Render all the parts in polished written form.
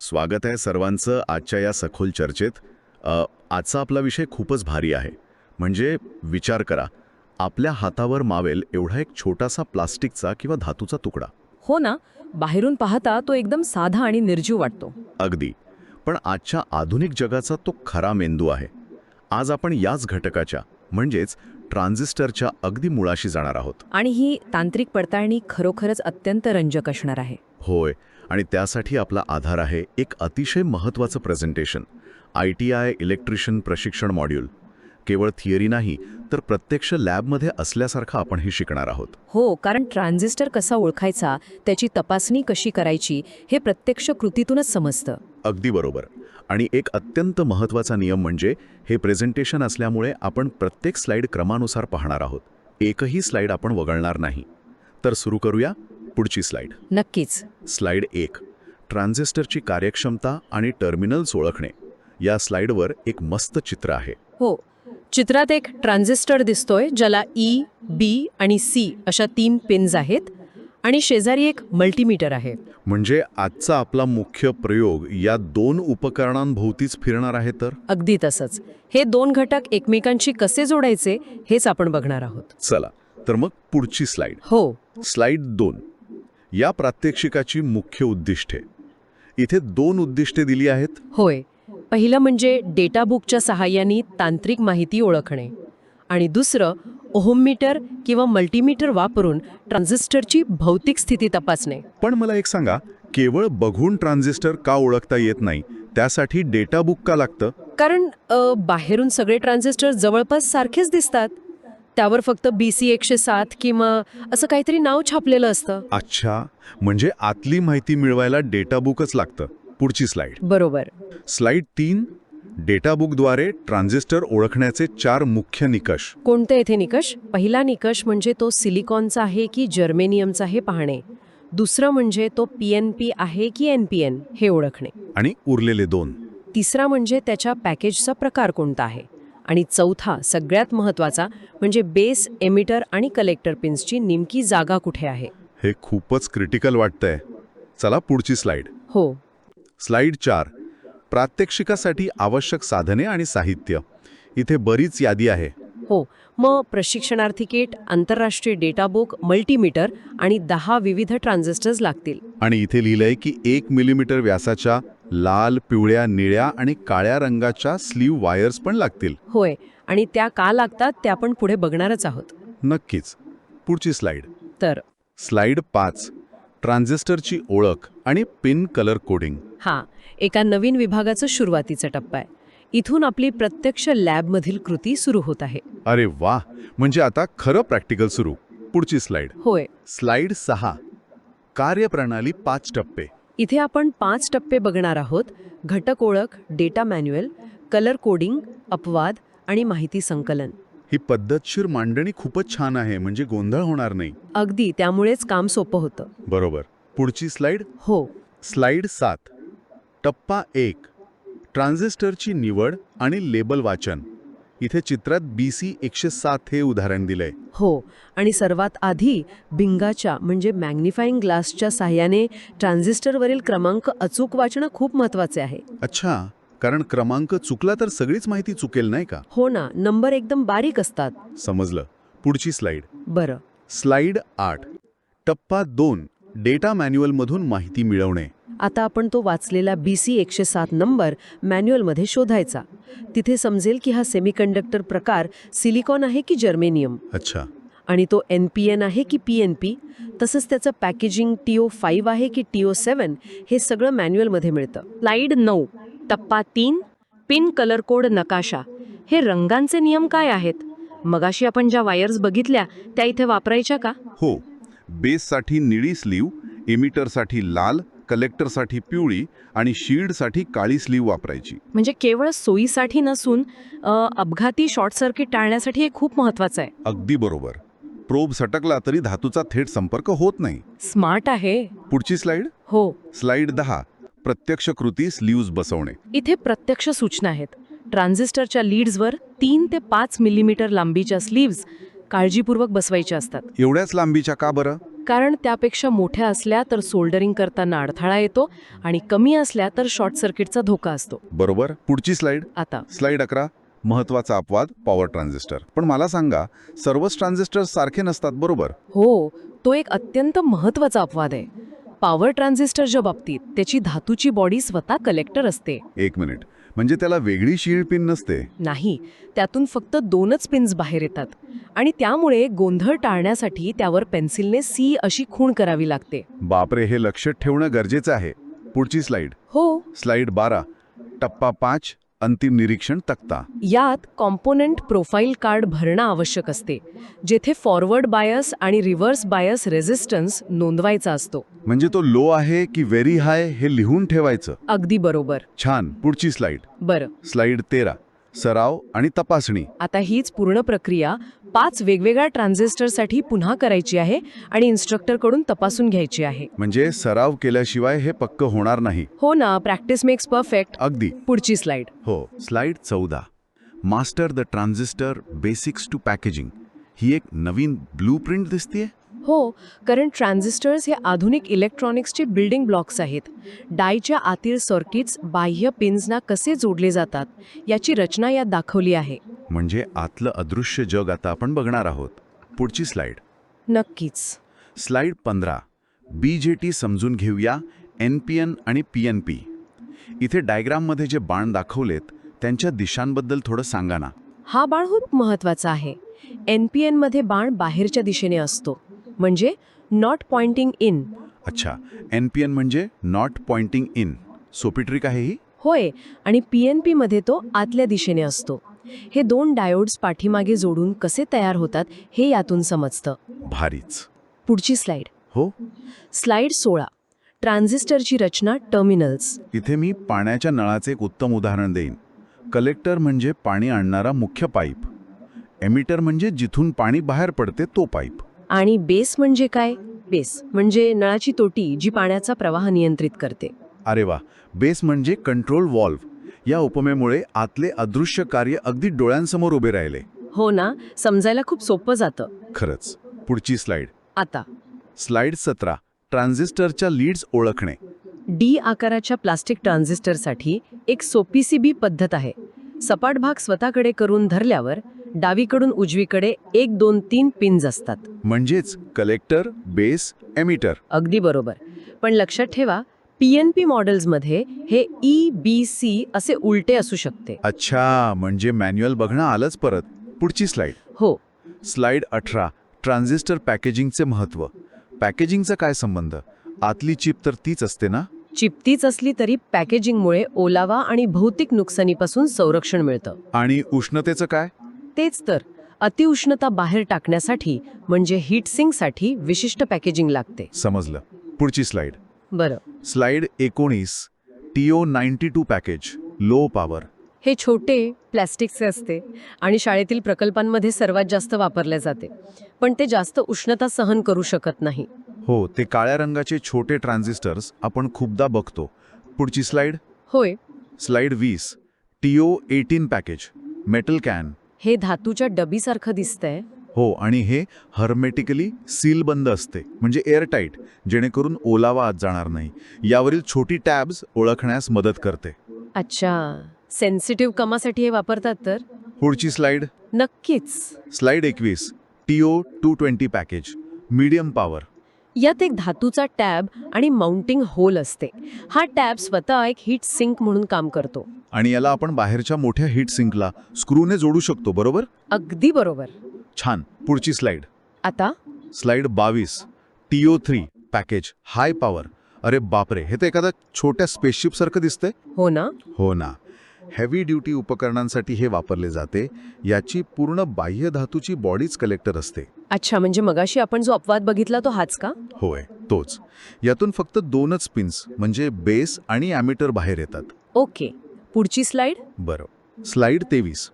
स्वागत आहे सर्वांचं आजच्या या सखोल चर्चेत. आजचा आपला विषय खूपच भारी आहे. म्हणजे विचार करा, आपल्या हातावर मावेल एवढा एक छोटासा प्लास्टिकचा किंवा धातूचा तुकडा. हो ना, बाहेरून पाहता तो एकदम साधा आणि निर्जीव वाटतो. अगदी. पण आजच्या आधुनिक जगाचा तो खरा मेंदू आहे. आज आपण याच घटकाच्या म्हणजेच ट्रान्झिस्टरच्या अगदी मुळाशी जाणार आहोत. आणि ही तांत्रिक पडताळणी खरोखरच अत्यंत रंजक असणार आहे. होय, आणि त्यासाठी आपला आधार आहे एक अतिशय महत्त्वाचं प्रेझेंटेशन, ITI इलेक्ट्रिशियन प्रशिक्षण मॉड्यूल. केवळ थिअरी नाही, तर प्रत्यक्ष लॅबमध्ये असल्यासारखं आपण हे शिकणार आहोत. हो, कारण ट्रान्झिस्टर कसा ओळखायचा, त्याची तपासणी कशी करायची, हे प्रत्यक्ष कृतीतूनच समजतं. अगदी बरोबर. आणि एक अत्यंत महत्त्वाचा नियम म्हणजे हे प्रेझेंटेशन असल्यामुळे आपण प्रत्येक स्लाईड क्रमानुसार पाहणार आहोत. एकही स्लाईड आपण वगळणार नाही. तर सुरू करूया. पुढची स्लाईड. नक्कीच. स्लाईड 1. ट्रान्झिस्टरची कार्यक्षमता आणि टर्मिनल्स ओळखणे. या स्लाईडवर एक मस्त चित्र आहे. हो, चित्रात एक ट्रान्झिस्टर दिसतोय ज्याला E, B आणि C अशा 3 पिन्स आहेत आणि शेजारी एक मल्टीमीटर आहे. म्हणजे आजचा आपला मुख्य प्रयोग या 2 उपकरणांभोवतीच फिरणार आहे. तर अगदी तसंच. हे 2 घटक एकमेकांशी कसे जोडायचे हेच आपण बघणार आहोत. चला, तर मग पुढची स्लाईड. हो, स्लाईड 2. या प्रात्यक्षिकाची मुख्य उद्दिष्टे. इथे 2 उद्दिष्टे दिली आहेत. होय. पहिलं म्हणजे डेटाबुकच्या सहाय्याने तांत्रिक माहिती ओळखणे आणि दुसरं ओहममीटर किंवा मल्टीमीटर वापरून ट्रान्झिस्टरची भौतिक स्थिती तपासणे. पण मला एक सांगा, केवळ बघून ट्रान्झिस्टर का ओळखता येत नाही? त्यासाठी डेटाबुक का लागतं? कारण बाहेरून सगळे ट्रान्झिस्टर जवळपास सारखेच दिसतात. त्यावर फक्त BC 107 किंवा असं काहीतरी नाव छापलेलं असतं. अच्छा, म्हणजे आतली माहिती मिळवायला डेटाबुकच लागतं. पुढची स्लाईड. बरोबर. स्लाईड 3. डेटाबुकद्वारे ट्रान्झिस्टर ओळखण्याचे 4 मुख्य निकष. कोणते येथे निकष? पहिला निकष म्हणजे तो सिलिकॉनचा आहे की जर्मेनियमचा हे पाहणे. दुसरं म्हणजे तो PNP आहे की NPN हे ओळखणे. आणि उरलेले 2. तिसरा म्हणजे त्याच्या पॅकेजचा प्रकार कोणता आहे. आणि चौथा सगळ्यात महत्त्वाचा म्हणजे बेस, एमिटर आणि कलेक्टर पिन्सची नेमकी जागा कुठे आहे. हे खूपच क्रिटिकल वाटतंय. चला पुढची स्लाईड. हो, स्लाईड 4. प्रात्यक्षिकासाठी आवश्यक साधने आणि साहित्य. इथे बरीच यादी आहे. हो. मग प्रशिक्षणार्थी किट, आंतरराष्ट्रीय डेटाबुक, मल्टीमीटर आणि 10 विविध ट्रान्झिस्टर्स लागतील. आणि इथे लिहिलंय की 1 मिलीमीटर व्यासाच्या लाल, पिवळ्या, निळ्या आणि काळ्या रंगाच्या स्लीव्ह वायर्स पण लागतील. होय, आणि त्या का लागतात ते आपण पुढे बघणारच आहोत. नक्कीच. पुढची स्लाईड. तर स्लाईड 5. ट्रान्झिस्टरची ओळख आणि पिन कलर कोडिंग. हा एका नवीन विभागाचा सुरुवातीचा टप्पा आहे. इथून आपली प्रत्यक्ष लॅबमधील कृती सुरू होत आहे. अरे वा, म्हणजे आता खरं प्रॅक्टिकल सुरू. पुढची स्लाईड. होय. स्लाईड 6. कार्यप्रणाली 5 टप्पे. इथे आपण 5 टप्पे बघणार आहोत. घटक ओळख, डेटा मॅन्युअल, कलर कोडिंग, अपवाद आणि माहिती संकलन. ही पद्धतशीर मांडणी खूपच छान आहे. म्हणजे गोंधळ होणार नाही. अगदी, त्यामुळेच काम सोपं होतं. बरोबर. पुढची स्लाईड. हो. स्लाईड 7. टप्पा 1. ट्रान्झिस्टरची निवड आणि लेबल वाचन. इथे चित्रात BC 107 हे उदाहरण दिलंय. हो, आणि सर्वात आधी भिंगाच्या म्हणजे मॅग्निफाईंग ग्लासच्या साह्याने ट्रान्झिस्टरवरील क्रमांक अचूक वाचणं खूप महत्त्वाचे आहे. अच्छा, कारण क्रमांक चुकला तर सगळीच माहिती चुकेल नाही का? हो ना, नंबर एकदम बारीक असतात. समजलं. पुढची स्लाईड. बरं. स्लाईड 8. टप्पा 2. डेटा मॅन्युअलमधून माहिती मिळवणे. आता आपण तो वाचलेला BC 107 नंबर मॅन्युअलमध्ये शोधायचा. तिथे समजेल की हा सेमीकंडक्टर प्रकार सिलिकॉन आहे की जर्मेनियम. अच्छा. आणि तो NPN आहे की PNP. तसंच त्याचं पॅकेजिंग TO5 आहे की TO7 हे सगळं मॅन्युअलमध्ये मिळतं. स्लाईड 9. टप्पा 3. पिन कलर कोड नकाशा. हे रंगांचे नियम काय आहेत? मगाशी आपण ज्या वायर्स बघितल्या त्या इथे वापरायच्या का? हो. बेससाठी निळी स्लीव, एमिटरसाठी लाल, कलेक्टरसाठी पिवळी आणि शील्डसाठी काळी स्लीव वापरायची. म्हणजे केवळ सोयीसाठी नसून अपघाती शॉर्ट सर्किट टाळण्यासाठी हे खूप महत्त्वाचं आहे. अगदी बरोबर. प्रोब सटकला तरी धातूचा थेट संपर्क होत नाही. स्मार्ट आहे. पुढची स्लाईड. हो. स्लाईड 10. प्रत्यक्ष कृती स्लीव्ज बसवणे. इथे प्रत्यक्ष सूचना आहेत. ट्रान्झिस्टरच्या लीड्सवर 3 ते 5 मिलीमीटर लांबीच्या स्लीव्ज काळजीपूर्वक बसवायच्या असतात. एवढ्याच लांबीच्या का बरं? कारण त्यापेक्षा मोठ्या असल्या तर सोल्डरिंग करताना अडथळा येतो आणि कमी असल्या तर शॉर्ट सर्किटचा धोका असतो. बरोबर. पुढची स्लाइड. आता स्लाइड 11. महत्वाचा अपवाद पॉवर ट्रान्झिस्टर. पण मला सांगा, सर्वच ट्रान्झिस्टर सारखे नसतात बरोबर? हो, तो एक अत्यंत महत्त्वाचा अपवाद आहे. पॉवर ट्रान्झिस्टरच्या बाबतीत त्याची धातूची बॉडी स्वतः कलेक्टर असते. एक मिनिट, म्हणजे त्याला वेगळी शील्ड पिन नसते? नाही, त्यातून फक्त 2च पिन्स बाहेर येतात आणि त्यामुळे गोंधळ टाळण्यासाठी त्यावर पेन्सिलने सी अशी खूण करावी लागते. बापरे, हे लक्षात ठेवणं गरजेचं आहे. पुढची स्लाइड. हो, स्लाइड 12. टप्पा 5. अंतिम निरीक्षण तक्ता. यात कॉम्पोनंट प्रोफाईल कार्ड भरणं आवश्यक असते, जेथे फॉरवर्ड बायस आणि रिव्हर्स बायस रेझिस्टन्स नोंदवायचा असतो. म्हणजे तो लो आहे की व्हेरी हाय हे लिहून ठेवायचं. अगदी बरोबर. छान. पुढची स्लाइड. बरं, स्लाइड 13. सराव आणि तपासणी. आता हीच पूर्ण प्रक्रिया 5 वेगवेगळ्या ट्रान्झिस्टरसाठी पुन्हा करायची आहे आणि इन्स्ट्रक्टरकडून तपासून घ्यायची आहे. म्हणजे सराव केल्याशिवाय हे पक्क होणार नाही. हो ना, प्रॅक्टिस मेक्स परफेक्ट. अगदी. पुढची स्लाइड. हो. Slide 14. Master the transistor basics to packaging. ही एक नवीन ब्लूप्रिंट दिसतेय. हो, कारण ट्रान्झिस्टर्स हे आधुनिक इलेक्ट्रॉनिक्सचे बिल्डिंग ब्लॉक्स आहेत. डायच्या आतील सर्किट्स बाह्य पिन्सना कसे जोडले जातात याची रचना यात दाखवली आहे. म्हणजे आतलं अदृश्य जग आता आपण बघणार आहोत. पुढची स्लाइड. नक्कीच. स्लाइड 15. BJT समजून घेऊया. NPN आणि PNP. इथे डायग्राममध्ये जे बाण दाखवलेत त्यांच्या दिशांबद्दल थोडं सांगा ना. हा बाण खूप महत्वाचा आहे. NPN मध्ये बाण बाहेरच्या दिशेने असतो, म्हणजे नॉट पॉइंटिंग इन. अच्छा, NPN म्हणजे नॉट पॉइंटिंग इन. सोपी ट्रिक आहे ही. होय, आणि PNP मध्ये तो आतल्या दिशेने असतो. हे 2 डायोड्स पाठीमागे जोडून कसे तयार होतात हे यातून समजतं. भारीच. पुढची स्लाइड. हो. स्लाइड 16. ट्रान्झिस्टरची रचना, टर्मिनल्स. इथे मी पाण्याच्या नळाचे एक उत्तम उदाहरण देईन. कलेक्टर म्हणजे पाणी आणणारा मुख्य पाईप. एमिटर म्हणजे जिथून पाणी बाहेर पडते तो पाईप. आणि बेस म्हणजे काय? बेस म्हणजे नळाची तोटी जी पाण्याचा प्रवाह नियंत्रित करते. अरे वा, बेस म्हणजे कंट्रोल व्हॉल्व्ह. या उपमेमुळे आतले अदृश्य कार्य अगदी डोळ्यांसमोर उभे राहिले. हो ना, समजायला खूप सोपं जातं. खरंच. पुढची स्लाइड. आता स्लाइड 17. ट्रान्झिस्टरच्या लीड्स ओळखणे. डी आकाराच्या प्लास्टिक ट्रान्झिस्टरसाठी एक सोपी CB पद्धत आहे. सपाट भाग स्वतःकडे करून धरल्यावर डावीकडून उजवीकडे 1, 2, 3 पिन्स असतात. म्हणजेच कलेक्टर, बेस, एमिटर. अगदी बरोबर. पण लक्षात ठेवा, PNP मॉडेल्समध्ये हे EBC असे उलटे असू शकते. अच्छा, म्हणजे मॅन्युअल बघणं आलंच परत. पुढची स्लाइड. हो, स्लाइड 18. ट्रान्झिस्टर पॅकेजिंगचे महत्त्व. पॅकेजिंगचा काय संबंध? आतली चिप तर तीच असते ना? चिप तीच असली तरी पॅकेजिंगमुळे ओलावा आणि भौतिक नुकसानीपासून संरक्षण मिळतं. आणि उष्णतेचं काय? तेच तर, अतिउष्णता बाहेर टाकण्यासाठी म्हणजे हीट सिंकसाठी विशिष्ट पॅकेजिंग लागते. समजलं. पुढची स्लाइड. बरं, slide 19. TO92 package. Low power. हे छोटे प्लॅस्टिकचे असते आणि शाळेतील प्रकल्पांमध्ये सर्वात जास्त वापरले जाते. पण ते जास्त उष्णता सहन करू शकत नाही. हो, ते काळ्या रंगाचे छोटे ट्रान्झिस्टर्स आपण खूपदा बघतो. पुढची स्लाइड. होय, slide 20. TO18 package. Metal can. हे धातूच्या डबीसारखं दिसतंय. हो, आणि हे हर्मेटिकली सील बंद असते, म्हणजे एअरटाईट, जेणेकरून ओलावा आत जाणार नाही. यावरील छोटी टॅब्स ओळखण्यास मदत करते. अच्छा, सेन्सिटिव्ह कामासाठी हे वापरतात तर? पुढची स्लाइड. नक्कीच. Slide 21. TO220 package. Medium power. यात एक धातूचा टॅब आणि माउंटिंग होल असते. हा टॅब स्वतः एक हीट सिंक म्हणून काम करतो. आणि याला आपण बाहेरच्या मोठ्या हीट सिंकला स्क्रूने जोडू शकतो, बरोबर? अगदी बरोबर. छान. पुढची स्लाइड. आता slide 22. TO3 package. High power. अरे बापरे, हे तर एखाद्या छोट्या स्पेसशिप सारखं दिसतंय. हो ना. हो ना. हेवी ड्युटी उपकरणांसाठी हे वापरले जाते. याची पूर्ण बाह्य धातूची बॉडीच कलेक्टर असते. अच्छा, म्हणजे मगाशी आपण जो अपवाद बघितला तो हाच का? होय, तोच. यातून फक्त 2च पिन्स म्हणजे बेस आणि ॲमिटर बाहेर येतात. ओके, पुढची स्लाइड. बरं. Slide 23.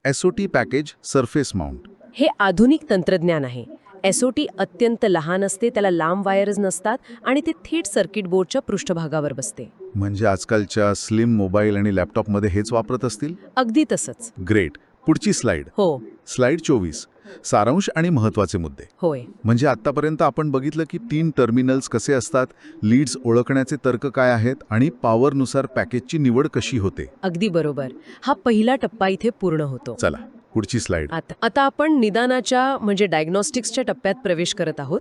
SOT package. Surface mount. हे आधुनिक तंत्रज्ञान आहे. SOT अत्यंत लहान असते, त्याला लांब वायर्स नसतात आणि ते थेट सर्किट बोर्डच्या पृष्ठभागावर बसते. म्हणजे आजकालच्या स्लिम मोबाईल आणि लॅपटॉपमध्ये हेच वापरत असतील. अगदी तसंच. ग्रेट. पुढची स्लाइड. हो, स्लाइड 24. सारांश आणि महत्त्वाचे मुद्दे. होय. म्हणजे आत्तापर्यंत आपण बघितलं की 3 टर्मिनल्स कसे असतात, लीड्स ओळखण्याचे तर्क काय आहेत आणि पॉवरनुसार पॅकेजची निवड कशी होते. अगदी बरोबर. हा पहिला टप्पा इथे पूर्ण होतो. चला पुढची स्लाइड. आता आपण निदानाच्या म्हणजे डायग्नॉस्टिक्सच्या टप्प्यात प्रवेश करत आहोत.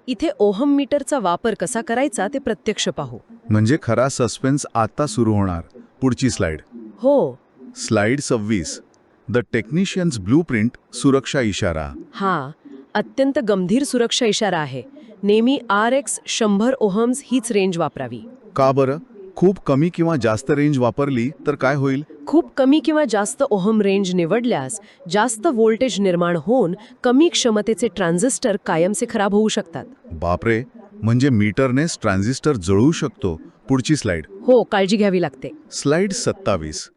इथे ओहम मीटरचा वापर कसा करायचा ते प्रत्यक्ष पाहू. म्हणजे खरा सस्पेन्स आता सुरू होणार. पुढची स्लाइड. हो. स्लाइड 26. द टेक्निशियन्स ब्लूप्रिंट, सुरक्षा इशारा. हा अत्यंत गंभीर सुरक्षा इशारा आहे. नेहमी RX 100 ओहम्स हीच रेंज वापरावी. का बरं? खूप कमी किंवा जास्त रेंज वापरली तर काय होईल? खूप कमी किंवा जास्त ओहम रेंज निवडल्यास जास्त व्होल्टेज निर्माण होऊन कमी क्षमतेचे ट्रान्झिस्टर कायमचे खराब होऊ शकतात. बापरे, म्हणजे मीटरनेच ट्रान्झिस्टर जळू शकतो. पुढची स्लाइड. हो, काळजी घ्यावी लागते. स्लाइड 27.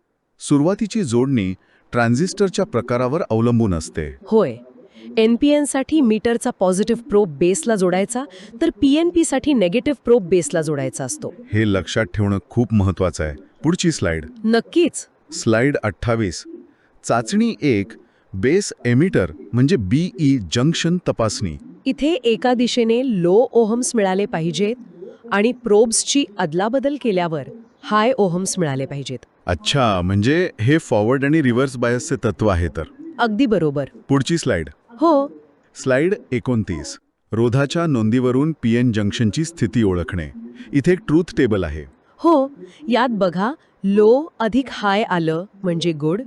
सुरुवातीची जोडणी ट्रान्झिस्टरच्या प्रकारावर अवलंबून असते. होय. NPN साठी मीटरचा पॉझिटिव्ह प्रोब बेसला जोडायचा, तर PNP साठी नेगेटिव्ह प्रोब बेसला जोडायचा असतो. हे लक्षात ठेवणं खूप महत्त्वाचं आहे. पुढची स्लाइड. नक्कीच. स्लाइड 28. चाचणी 1. बेस एमिटर म्हणजे BE जंक्शन तपासणी. इथे एका दिशेने लो ओहम्स मिळाले पाहिजेत आणि प्रोब्सची अदलाबदल केल्यावर हाय ओहम्स मिळाले पाहिजेत. अच्छा, म्हणजे हे फॉरवर्ड आणि रिव्हर्स बायसचे तत्व आहे तर. अगदी बरोबर. पुढची स्लाइड. हो. स्लाइड 29. रोधाच्या नोंदीवरून PN जंक्शनची स्थिती ओळखणे. इथे एक ट्रूथ टेबल आहे. हो, यात बघा, लो अधिक हाय आलं म्हणजे गुड,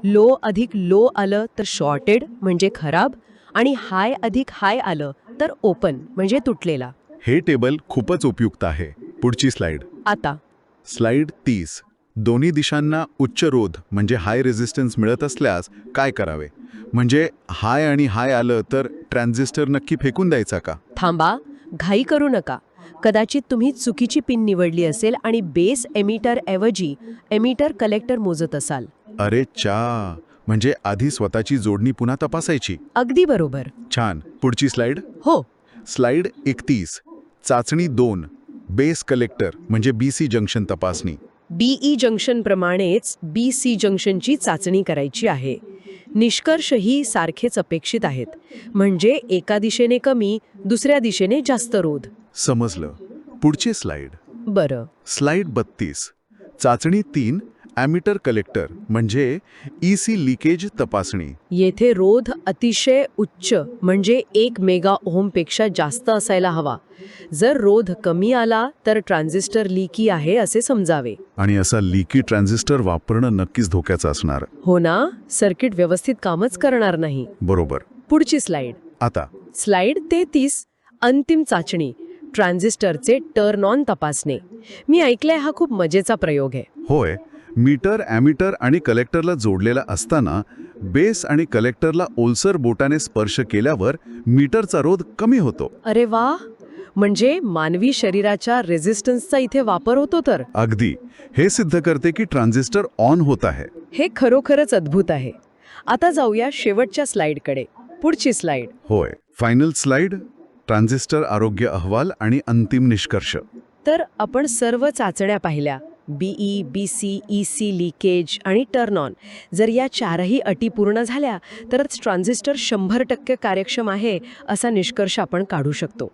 लो अधिक लो आलं तर शॉर्टेड म्हणजे खराब, आणि हाय अधिक हाय आलं तर ओपन म्हणजे तुटलेला. हे टेबल खूपच उपयुक्त आहे. पुढची स्लाइड. आता स्लाइड 30. दोन्ही दिशांना उच्च रोध म्हणजे हाय रेझिस्टन्स मिळत असल्यास काय करावे? म्हणजे हाय आणि हाय आलं तर ट्रान्झिस्टर नक्की फेकून द्यायचा का? थांबा, घाई करू नका. कदाचित तुम्ही चुकीची पिन निवडली असेल आणि बेस एमिटर ऐवजी एमिटर कलेक्टर मोजत असाल. अरे चा, म्हणजे आधी स्वतःची जोडणी पुन्हा तपासायची. अगदी बरोबर. छान. पुढची स्लाइड. हो. स्लाइड 31. चाचणी 2. बेस कलेक्टर म्हणजे BC जंक्शन तपासणी. BE जंक्शन प्रमाणेच BC जंक्शनची चाचणी करायची आहे. निष्कर्षही सारखेच अपेक्षित आहेत. म्हणजे एका दिशेने कमी, दुसऱ्या दिशेने जास्त रोध. समजलं. पुढचे स्लाइड. बरं. स्लाइड 32. चाचणी 3. ॲमिटर कलेक्टर म्हणजे EC लिकेज तपासणी. येथे रोध अतिशय उच्च म्हणजे 1 मेगा ओहमपेक्षा जास्त असायला हवा. जर रोध कमी आला तर ट्रान्झिस्टर लीकी आहे असे समजावे. आणि असा लीकी ट्रान्झिस्टर वापरणं नक्कीच धोक्याचं असणार. हो ना, सर्किट व्यवस्थित कामच करणार नाही. बरोबर. पुढची स्लाइड. आता स्लाइड 33. अंतिम चाचणी, ट्रान्झिस्टरचे टर्न ऑन तपासणे. मी ऐकलंय हा खूप मजेचा प्रयोग आहे. होय. मीटर ॲमिटर आणि कलेक्टरला जोडलेला असताना बेस आणि कलेक्टरला ओलसर बोटाने स्पर्श केल्यावर मीटरचा रोध कमी होतो. अरे वा, म्हणजे मानवी शरीराच्या रेझिस्टन्सचा इथे वापर होतो तर. अगदी. हे सिद्ध करते की ट्रान्झिस्टर ऑन होत आहे. हे खरोखरच अद्भुत आहे. आता जाऊया शेवटच्या स्लाइडकडे. पुढची स्लाइड. होय. Final slide. ट्रान्झिस्टर आरोग्य अहवाल आणि अंतिम निष्कर्ष. तर आपण सर्व चाचण्या पाहिल्या. BE, BC, EC लिकेज आणि टर्न ऑन. जर या चारही अटी पूर्ण झाल्या तरच ट्रान्झिस्टर 100% कार्यक्षम आहे असा निष्कर्ष आपण काढू शकतो.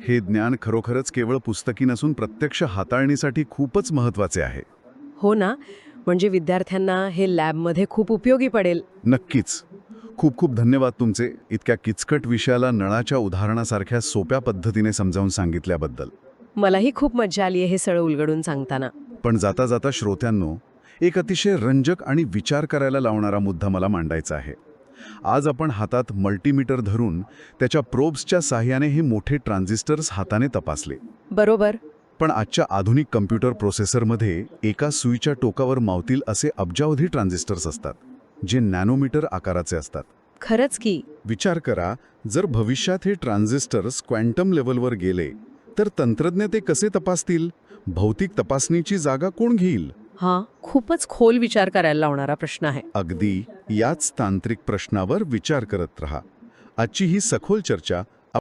हे ज्ञान खरोखरच केवळ पुस्तकी नसून प्रत्यक्ष हाताळणीसाठी खूपच महत्त्वाचे आहे. हो ना, म्हणजे विद्यार्थ्यांना हे लॅबमध्ये खूप उपयोगी पडेल. नक्कीच. खूप खूप धन्यवाद तुमचे, इतक्या किचकट विषयाला नळाच्या उदाहरणासारख्या सोप्या पद्धतीने समजावून सांगितल्याबद्दल. मलाही खूप मजा आली आहे हे सगळं उलगडून सांगताना. पण जाता जाता श्रोत्यांनो, एक अतिशय रंजक आणि विचार करायला लावणारा मुद्दा मला मांडायचा आहे. आज आपण हातात मल्टीमीटर धरून त्याच्या प्रोब्सच्या साहाय्याने हे मोठे ट्रान्झिस्टर्स हाताने तपासले. बरोबर. पण आजच्या आधुनिक कम्प्युटर प्रोसेसरमध्ये एका सुईच्या टोकावर मावतील असे अब्जावधी ट्रान्झिस्टर्स असतात, जे नॅनोमीटर आकाराचे असतात. खरंच की. विचार करा, जर भविष्यात हे ट्रान्झिस्टर्स क्वांटम लेव्हलवर गेले तर तंत्रज्ञ ते कसे तपासतील? भौतिक तपासणीची जागा कोण घेईल? हा खूपच खोल विचार करायला लावणारा प्रश्न आहे. अगदी याच तांत्रिक प्रश्नावर विचार करत रहा. आजची ही सखोल चर्चा